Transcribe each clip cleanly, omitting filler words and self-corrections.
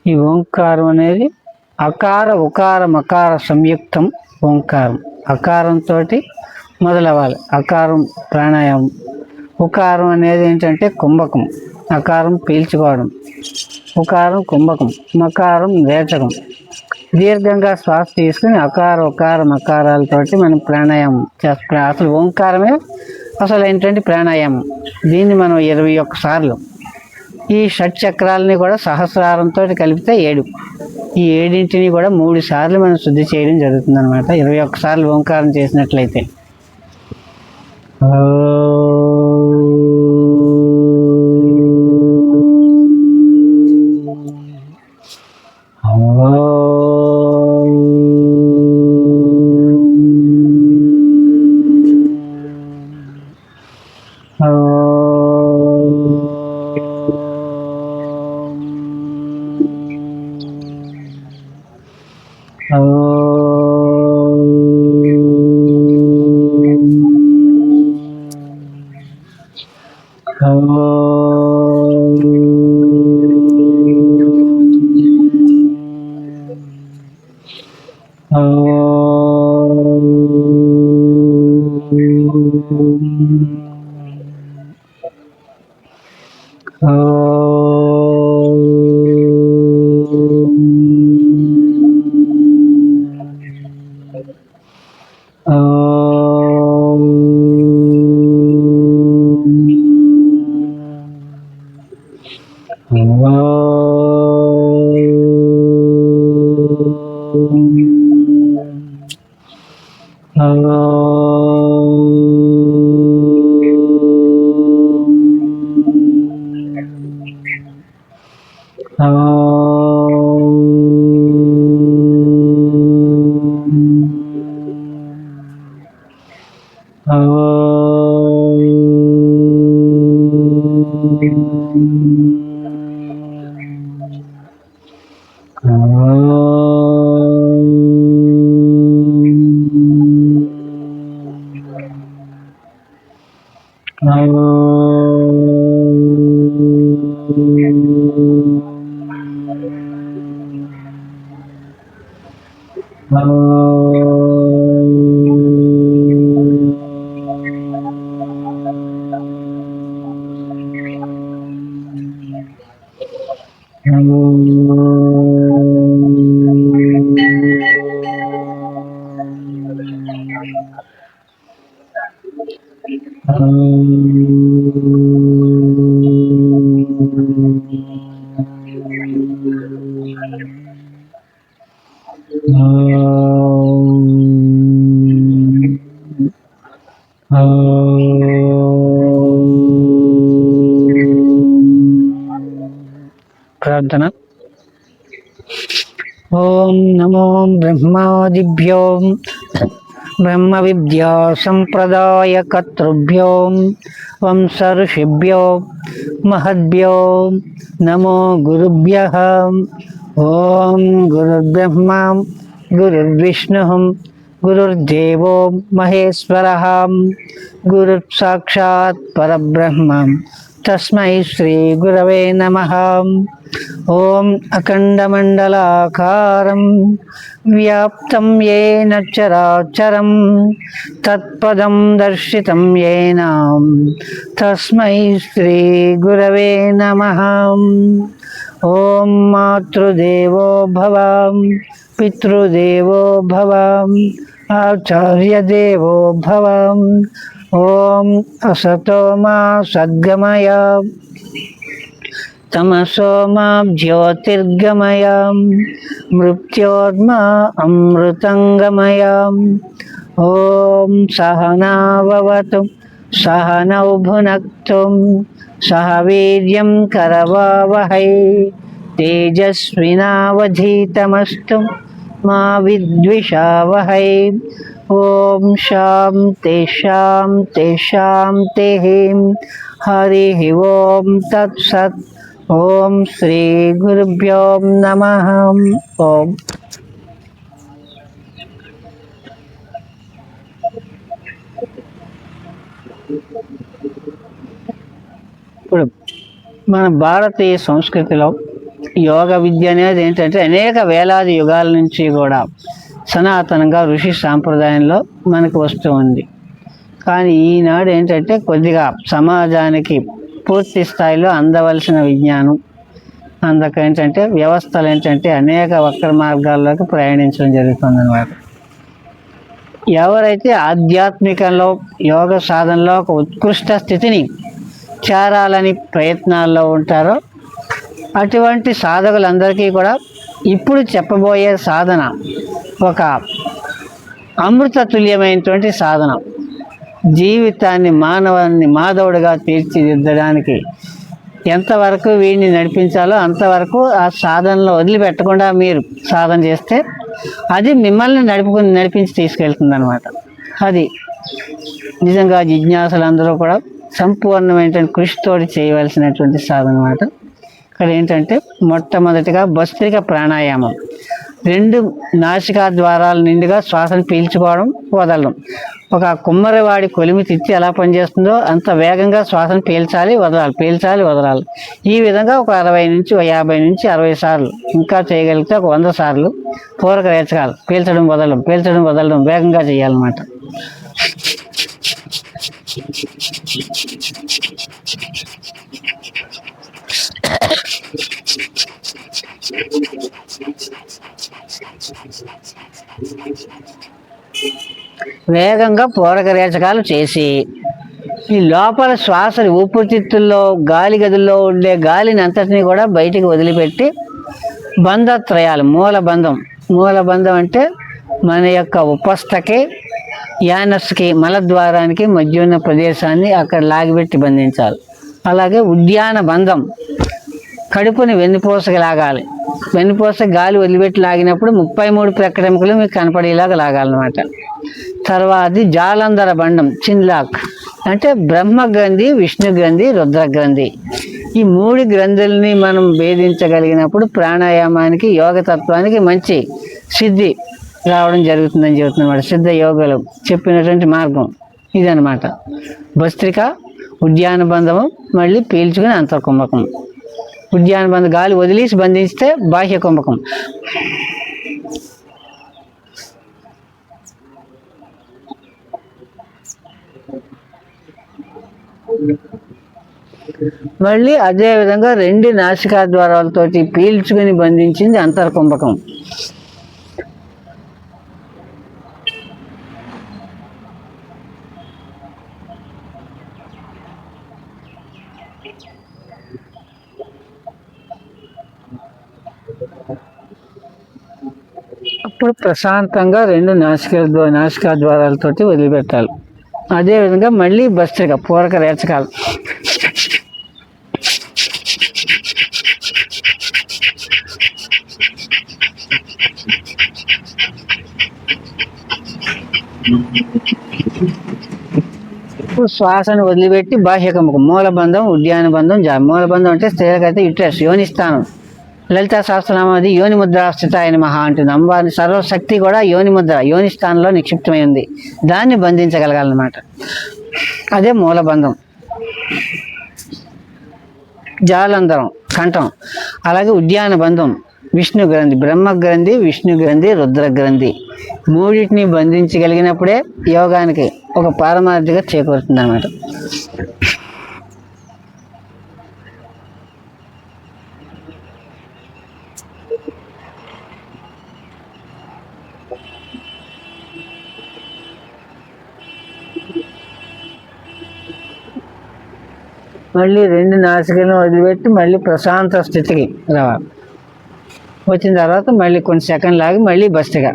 ఈ ఓంకారం అనేది అకార ఉకార మకార సంయుక్తం ఓంకారం. అకారంతో మొదలవ్వాలి. అకారం ప్రాణాయామం. ఉకారం అనేది ఏంటంటే కుంభకం. అకారం పీల్చుకోవడం. ఉకారం కుంభకం. మకారం వేచకం. దీర్ఘంగా శ్వాస తీసుకుని అకార ఉకార మకారాలతోటి మనం ప్రాణాయామం చేస్తాం. అసలు ఓంకారమే అసలు ఏంటంటే ప్రాణాయామం. దీన్ని మనం 21 సార్లు ఈ షట్ చక్రాలని కూడా సహస్రారంతో కలిపితే 7. ఈ 7ంటిని కూడా 3 సార్లు మనం శుద్ధి చేయడం జరుగుతుంది అనమాట. 21 సార్లు ఓంకారం చేసినట్లయితే. ప్రార్థన. ఓం నమో బ్రహ్మాదిభ్యో బ్రహ్మ విద్యా సంప్రదాయ కర్తృభ్యో వంశ ఋషిభ్యో మహద్భ్యో నమో గురుభ్యః. ఓం గురుర్బ్రహ్మ గురుర్విష్ణు గురుర్దేవో మహేశ్వరః గురుర్ సాక్షాత్ పరబ్రహ్మ తస్మై శ్రీ గురవే నమః. ఓం అఖండమండలాకారం వ్యాప్తం యేన చరాచరం తత్పదం దర్శితం యేన తస్మై శ్రీ గురవే నమః. ఓం మాతృదేవో భవ పితృదేవో భవ ఆచార్యదేవో భవ. ఓం అసతో మా సద్గమయ తమసో మా జ్యోతిర్గమయ మృత్యోర్మా అమృతంగమయ. ఓం సహనావవతు సహనౌ భునక్తు సహ వీర్యం కరవావహై తేజస్వినావధీతమస్తు మా విద్విషావహై. ఓం శాంతి శాంతి శాంతి. హరి ఓం తత్సత్. ఓం శ్రీ గురుభ్యో నమః. ఓం ఇప్పుడు మన భారతీయ సంస్కృతిలో యోగ విద్య అనేది ఏంటంటే అనేక వేలాది యుగాల నుంచి కూడా సనాతనంగా ఋషి సాంప్రదాయంలో మనకు వస్తూ ఉంది. కానీ ఈనాడు ఏంటంటే కొద్దిగా సమాజానికి పూర్తి స్థాయిలో అందవలసిన విజ్ఞానం అందుకేంటంటే వ్యవస్థలు ఏంటంటే అనేక వక్ర మార్గాల్లోకి ప్రయాణించడం జరుగుతుందన్నమాట. ఎవరైతే ఆధ్యాత్మికంలో యోగ సాధనలో ఒక ఉత్కృష్ట స్థితిని చేరాలని ప్రయత్నాల్లో ఉంటారో అటువంటి సాధకులందరికీ కూడా ఇప్పుడు చెప్పబోయే సాధన ఒక అమృత తుల్యమైనటువంటి సాధన. జీవితాన్ని మాధవుడిగా తీర్చిదిద్దడానికి ఎంతవరకు వీడిని నడిపించాలో అంతవరకు ఆ సాధనలో వదిలిపెట్టకుండా మీరు సాధన చేస్తే అది మిమ్మల్ని నడిపించి తీసుకెళ్తుంది అనమాట. అది నిజంగా జిజ్ఞాసులందరూ కూడా సంపూర్ణమైనటువంటి కృషితోటి చేయవలసినటువంటి సాధన అన్నమాట. ఇక్కడ ఏంటంటే మొట్టమొదటిగా భస్త్రిక ప్రాణాయామం. 2 నాసికా ద్వారాల నిండుగా శ్వాసను పీల్చుకోవడం, వదలడం. ఒక కుమ్మరివాడి కొలిమి తిచ్చి ఎలా పనిచేస్తుందో అంత వేగంగా శ్వాసను పీల్చాలి, వదలాలి. ఈ విధంగా ఒక 50 నుంచి 50 నుంచి 60 సార్లు, ఇంకా చేయగలిగితే ఒక 100 సార్లు పూరక రేచకాలు పీల్చడం వదలడం వేగంగా చేయాలన్నమాట. వేగంగా పూరక రేచకాలు చేసి ఈ లోపల శ్వాస ఊపిరితిత్తుల్లో గాలి గదుల్లో ఉండే గాలిని అంతటినీ కూడా బయటికి వదిలిపెట్టి బంధత్రయాలు మూలబంధం అంటే మన యొక్క ఉపస్థకి యానస్కి మలద్వారానికి మధ్య ఉన్న ప్రదేశాన్ని అక్కడ లాగిపెట్టి బంధించాలి. అలాగే ఉద్యాన బంధం, కడుపుని వెన్నుపూసకి లాగాలి. వెన్నుపూస గాలి వదిలిపెట్టి లాగినప్పుడు 33 ప్రక్కడెముకలు మీకు కనపడేలాగా లాగాలన్నమాట. తర్వాత జాలంధర బంధం, చిన్లాక్ అంటే బ్రహ్మగ్రంథి, విష్ణుగ్రంథి, రుద్రగ్రంథి. ఈ 3 గ్రంథుల్ని మనం భేదించగలిగినప్పుడు ప్రాణాయామానికి యోగతత్వానికి మంచి సిద్ధి రావడం జరుగుతుందని చెబుతున్నమాట. సిద్ధ యోగులు చెప్పినటువంటి మార్గం ఇదనమాట. భస్త్రిక, ఉద్యాన బంధము, మళ్ళీ పీల్చుకుని అంతర్కుంభకం. ఉద్యాన బంధం గాలి వదిలేసి బంధిస్తే బాహ్య కుంభకం. మళ్ళీ అదే విధంగా 2 నాసికా ద్వారాలతోటి పీల్చుకుని బంధించింది అంతర్కుంభకం. అప్పుడు ప్రశాంతంగా 2 నాసికా ద్వారాలతోటి వదిలిపెట్టాలి. అదేవిధంగా మళ్ళీ భస్త్రిక, పూరక రేచకాలు. ఇప్పుడు శ్వాసను వదిలిపెట్టి బాహ్యకంపకం, మూలబంధం, ఉద్యాన బంధం. మూలబంధం అంటే స్త్రీలకైతే యుట్రస్, యోనిస్థానం. లలితా సహస్రనామం అది యోని ముద్ర స్థితాయ నమః అంటుంది. అమ్మవారి సర్వశక్తి కూడా యోని ముద్ర, యోని స్థానంలో నిక్షిప్తమై ఉంది. దాన్ని బంధించగలగాలన్నమాట. అదే మూలబంధం. జాలంధరం, కంఠం. అలాగే ఉద్యాన బంధం, విష్ణు గ్రంథి, బ్రహ్మగ్రంథి, విష్ణు గ్రంథి, రుద్రగ్రంథి. 3 బంధించగలిగినప్పుడే యోగానికి ఒక పారమార్థిగా చేకూరుతుంది అన్నమాట. మళ్ళీ 2 నాసికలను వదిలిపెట్టి మళ్ళీ ప్రశాంత స్థితికి రావాలి. వచ్చిన తర్వాత మళ్ళీ కొన్ని సెకండ్లు ఆగి మళ్ళీ భస్త్రిక.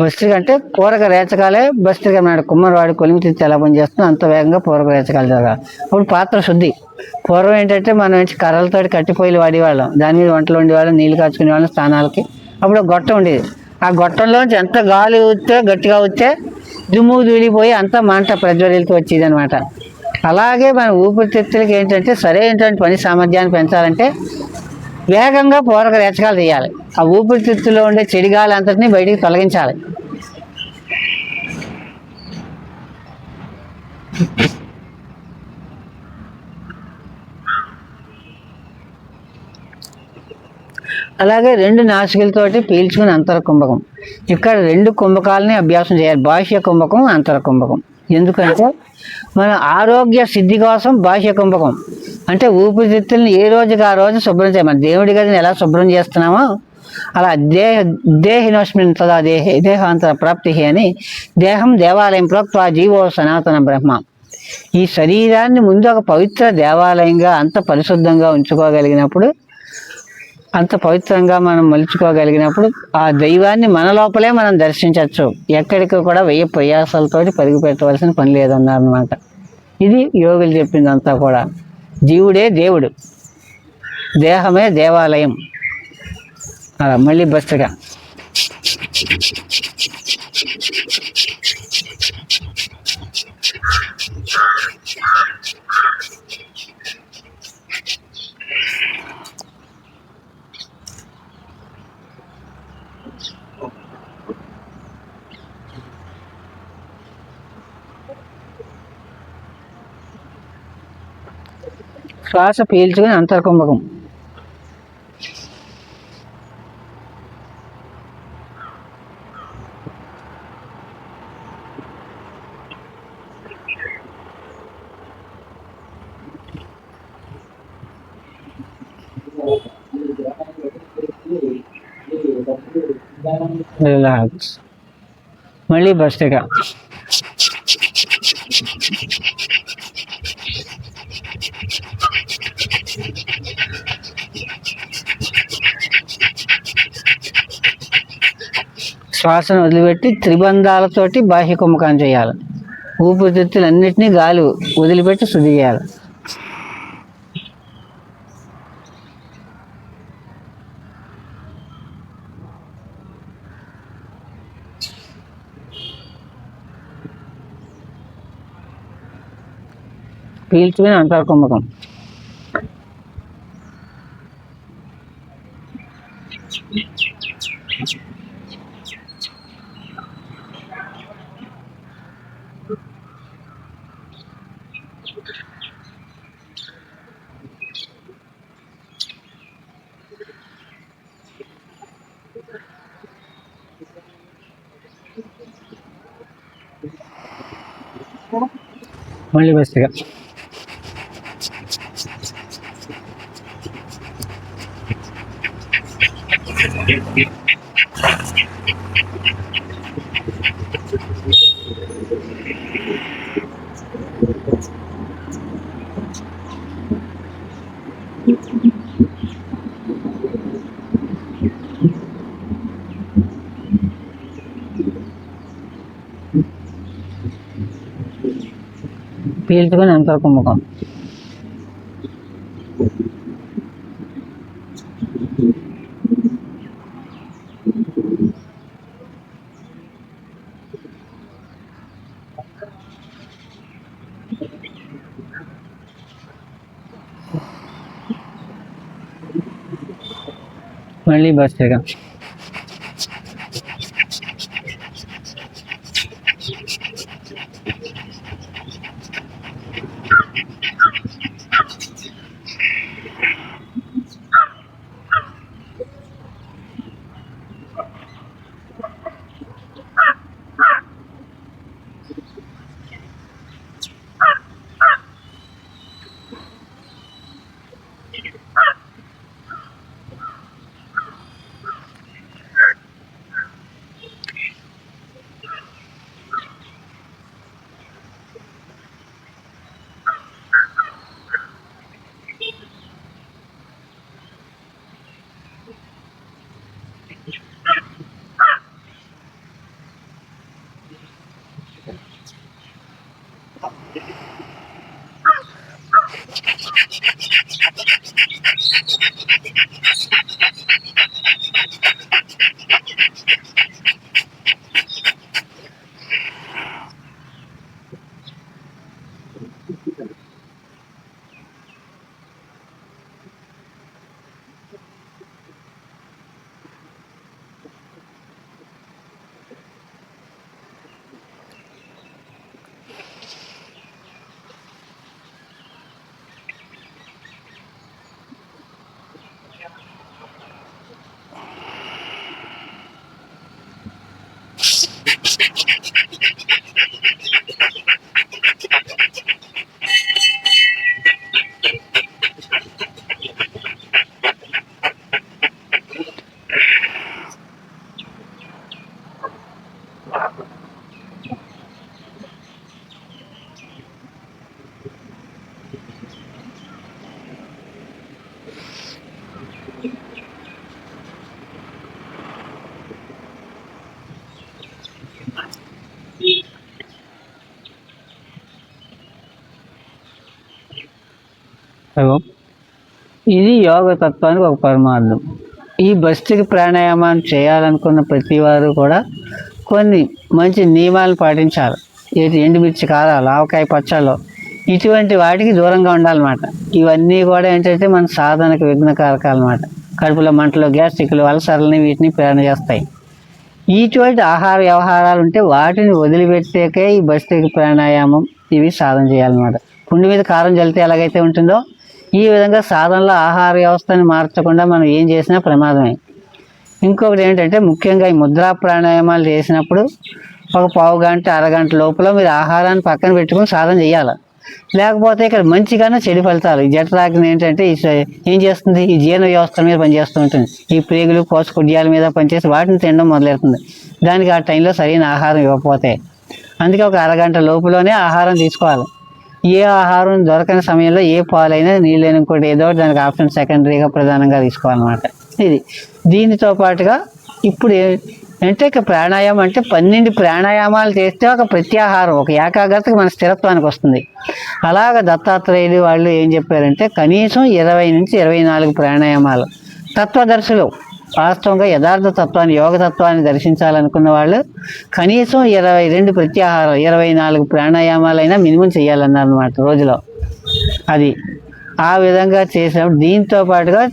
భస్త్రిక అంటే పూరక రేచకాలే భస్త్రిక అన్నాడు. కుమ్మరివాడి కొలిమి తిత్తి ఎలా పనిచేస్తుందో అంత వేగంగా పూరక రేచకాలు జరగాలి. అప్పుడు పాత్ర శుద్ధి. పూర్వం ఏంటంటే మనం కర్రలతో కట్టిపోయిలు వాడేవాళ్ళం, దాని మీద వంటలు వండేవాళ్ళం, నీళ్ళు కాచుకునేవాళ్ళం స్నానాలకి. అప్పుడు గొట్టం ఉండేది. ఆ గొట్టంలోంచి ఎంత గాలి ఊస్తే గట్టిగా ఊస్తే దుమ్ము దూలిపోయి అంతా మంట ప్రజ్వలితో వచ్చేది అనమాట. అలాగే మన ఊపిరితిత్తులకి ఏంటంటే సరైనటువంటి పని సామర్థ్యాన్ని పెంచాలంటే వేగంగా పూరక రేచకాలు తీయాలి. ఆ ఊపిరితిత్తులో ఉండే చెడిగాలి అంతటినీ బయటికి తొలగించాలి. అలాగే 2 నాసికలతోటి పీల్చుకుని అంతర కుంభకం. ఇక్కడ 2 కుంభకాలని అభ్యాసం చేయాలి, బాహ్య కుంభకం, అంతర కుంభకం. ఎందుకంటే మన ఆరోగ్య సిద్ధి కోసం బాహ్య కుంభకం అంటే ఊపిరితిత్తుల్ని ఏ రోజుకి ఆ రోజు శుభ్రం చేయాలి. మన దేవుడి గదిని ఎలా శుభ్రం చేస్తున్నామో అలా దేహినోస్మిన్ తదా దేహాంతర ప్రాప్తి అని దేహం దేవాలయం ప్రోక్త జీవో సనాతన బ్రహ్మ. ఈ శరీరాన్ని ముందు ఒక పవిత్ర దేవాలయంగా అంత పరిశుద్ధంగా ఉంచుకోగలిగినప్పుడు, అంత పవిత్రంగా మనం మలుచుకోగలిగినప్పుడు ఆ దైవాన్ని మన లోపలే మనం దర్శించవచ్చు. ఎక్కడికి కూడా వెయ్యి ప్రయాసాలతోటి పరుగు పెట్టవలసిన పని లేదన్నారనమాట. ఇది యోగులు చెప్పిందంతా కూడా. జీవుడే దేవుడు, దేహమే దేవాలయం. అలా మళ్ళీ బస్సుగా శ్వాస పీల్చుకుని అంతర్కుంభకం. రిలాక్స్. మళ్ళీ బస్తిగా శ్వాసను వదిలిపెట్టి త్రిబంధాలతోటి బాహ్య కుంభకం చేయాలి. ఊపిరితిత్తులన్నిటినీ గాలి వదిలిపెట్టి శుద్ధి చేయాలి. పీల్చుకుని అంతర్కుంభకం. మళ్ళీ బస్తిగా పీల్చుకొని అంతర్కుంభకం. మళ్ళీ బస్తిగా అగో, ఇది యోగ తత్వానికి ఒక పరమార్థం. ఈ భస్త్రిక ప్రాణాయామాన్ని చేయాలనుకున్న ప్రతి వారు కూడా కొన్ని మంచి నియమాలు పాటించాలి. ఎండుమిర్చి కారాలు, ఆవకాయ పచ్చళ్ళు, ఇటువంటి వాటికి దూరంగా ఉండాలన్నమాట. ఇవన్నీ కూడా ఏంటంటే మన సాధనకు విఘ్నకారకాలు అన్నమాట. కడుపులో మంటలు, గ్యాస్ట్రిక్లు, అల్సర్లని వీటిని ప్రేరణ చేస్తాయి. ఇటువంటి ఆహార వ్యవహారాలు ఉంటే వాటిని వదిలిపెట్టాకే ఈ భస్త్రిక ప్రాణాయామం ఇవి సాధన చేయాలన్నమాట. పుండి మీద కారం చల్లితే ఎలాగైతే ఉంటుందో ఈ విధంగా సాధనలో ఆహార వ్యవస్థని మార్చకుండా మనం ఏం చేసినా ప్రమాదమే. ఇంకొకటి ఏంటంటే ముఖ్యంగా ఈ ముద్రా ప్రాణాయామాలు చేసినప్పుడు ఒక పావు గంట అరగంట లోపల మీరు ఆహారాన్ని పక్కన పెట్టుకుని సాధన చేయాలి. లేకపోతే ఇక్కడ మంచిగానే చెడు ఫలితాలు. ఈ జఠరాగ్ని ఏంటంటే ఏం చేస్తుంది, ఈ జీర్ణ వ్యవస్థ మీద పనిచేస్తూ ఉంటుంది. ఈ ప్రేగులు, కోసకుడ్యాల మీద పనిచేసి వాటిని తినడం మొదలెడుతుంది. దానికి ఆ టైంలో సరైన ఆహారం ఇవ్వకపోతే. అందుకే ఒక అరగంట లోపులోనే ఆహారం తీసుకోవాలి. ఏ ఆహారం దొరకని సమయంలో ఏ పాలైనా నీళ్ళైనా ఇంకోటి ఏదో దానికి ఆప్షన్ సెకండరీగా ప్రధానంగా తీసుకోవాలన్నమాట. ఇది దీనితో పాటుగా ఇప్పుడు అంటే ఇక ప్రాణాయామం అంటే 12 ప్రాణాయామాలు చేస్తే ఒక ప్రత్యాహారం, ఒక ఏకాగ్రతకి మన స్థిరత్వానికి వస్తుంది. అలాగ దత్తాత్రేయులు వాళ్ళు ఏం చెప్పారంటే కనీసం 20 నుంచి 24 ప్రాణాయామాలు. తత్వదర్శులు వాస్తవంగా యథార్థ తత్వాన్ని, యోగ తత్వాన్ని దర్శించాలనుకున్న వాళ్ళు కనీసం 22 ప్రత్యాహారాలు, 24 ప్రాణాయామాలైనా మినిమం చేయాలన్నారు అన్నమాట రోజులో. అది ఆ విధంగా చేసినప్పుడు దీంతో పాటుగా